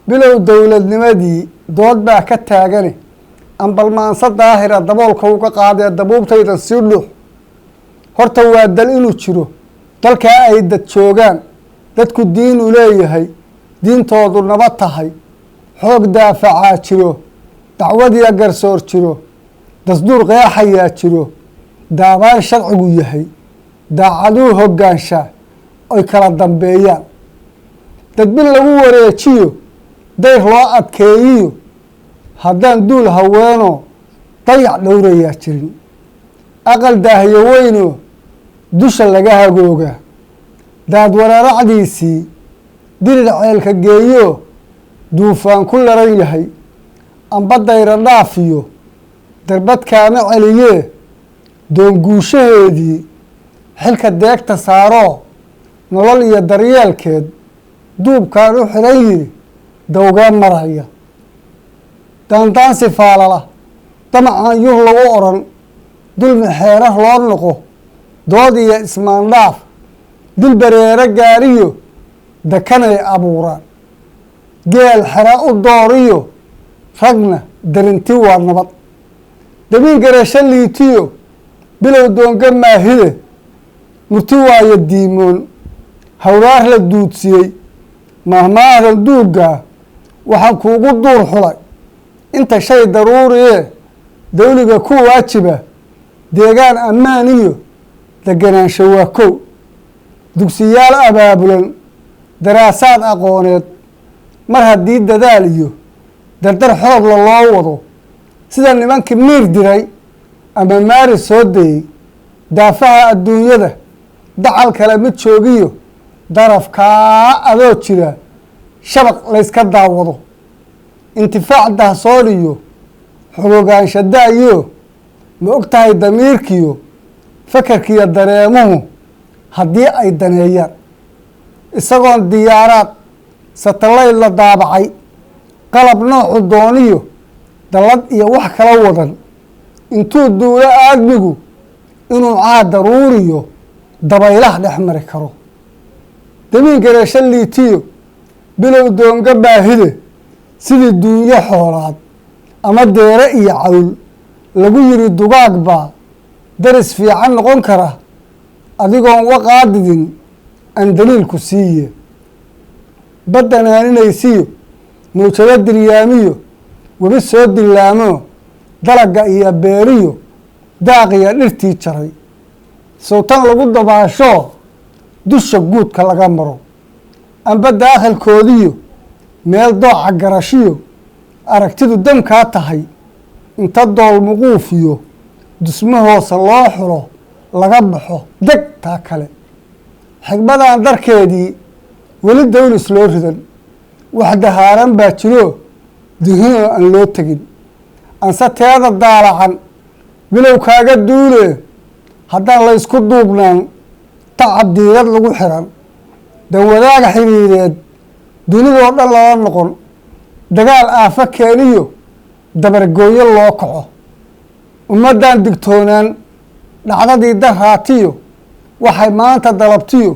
bilow dowladnimadii dood baa ka taagane ambalmaansa daahira daboolka uga qaadee dabuubtaydan sii dhuux horta waa dal inuu jiro dalkaa ay dad joogaan dadku diin u leeyahay diintoodu nabad tahay xoog daafacaa jiro dacwadiya garsoor jiro dasduur qeexayaa jiro daabaan sharcigu yahay daacaduu hoggaanshaa oy kala dambeeyaan dadbin lagu wareejiyo dayr loo adkeeyiyo haddaan duul haweenoo dayac dhowrayaa jirin aqal daahyo weynoo dusha laga hagoogaa daadwaraaracdiisii dirir ceelka geeyo duufaan ku laran yahay amba dayra dhaafiyo darbad kaama celiyee doonguushaheedii xilka deegta saaroo nolol iyo daryeelkeed duubkaan u xidhan yiri dawgaan maraya daandaansi faalala damacaan yuh lagu odhan dulmi xeerar loo noqo dood iyo ismaandhaaf dil bareero gaariyo dakanay abuuraan geel xera u dooriyo ragna darinti waa nabad dabiin gareesho liitiyo bilow doonga maahide murti waayo diimoon hawraar la duudsiyey mahmaadan duuggaa waxaan kuugu duur xulay inta shay daruuriye dawliga ku waajiba deegaan ammaan iyo deganaansho waa kow dugsiyaal abaabulan daraasaad aqooneed mar haddii dadaal iyo dardar xoogla loo wado sida nimankii miir diray ama maari soo dayey daafaha adduunyada dacal kale mid joogiyo darafkaa adoo jira shabaq layska daawado intifaac dahsoon iyo xogogaansha da-yo ma og tahay damiirkiyo fakarkiiyo dareemuhu haddii ay daneeyaan isagoon diyaaraad satalayd la daabacay qalab noocu dooniyo dallad iyo wax kala wadan intuu duulo aadmigu inuu caad daruuriyo dabaylaha dhex mari karo dabiin gareesho liitiyo bilow doonga baahide sidii duunyo xoolaad ama deere iyo cawl lagu yiri dugaag baa daris fiican noqon kara adigoon waqaadidin aan daliilku siiye baddanaaninaysiyo mawjado diryaamiyo webi soo dillaamo dalaga iyo beeriyo daaqiya dhirtii jaray sawtan lagu dabaasho dusha guudka laga maro amba daakhilkoodiyo meel dooca garashiyo aragtidu damkaa tahay inta dool muquufiyo dusmo hoose loo xulo laga baxo deg taa kale xigmadan darkeedii weli dawlis loo ridan wax dahaaran baa jiro dihinoo aan loo tegin anse teeda daalacan bilow kaaga duule haddaan laysku duubnaan tacab diirad lagu xiran danwadaaga xiriireed dunidoo dhan lala noqon dagaal aafo keeniyo dabargooyo loo kaco ummaddan digtoonaan dhacdadii daraatiyo waxay maanta dalabtiyo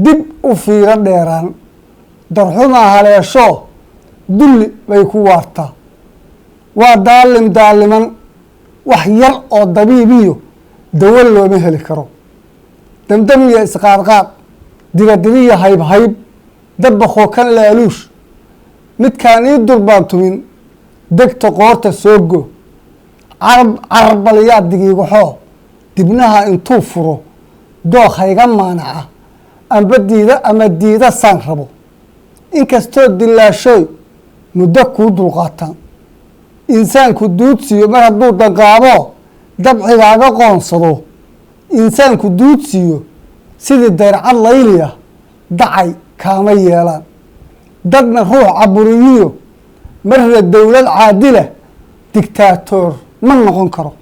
dib u fiiro dheeraan darxumaa haleesho dulli bay ku waartaa waa daalim daaliman wax yar oo dabiibiyo dawo looma heli karo damdamiya isqaadqaad dibadibiya haybhayb dabbakoo kan laaluush midkaan ii durbaantumin degta qoorta soogo carbalyaa digiigaxoo dibnaha intuu furo dookhayga maanaca amba diida ama diida saan rabo inkastoo dilaashooy muddo kuu dulqaataan insaanku duudsiyo mar hadduu danqaabo dabcigaaga qoonsado insaanku duudsiyo sidii dayrcad layliya dacay kaama yeelaan dadna ruux caburiyiyo marna dowlad caadila digtaatoor ma noqon karo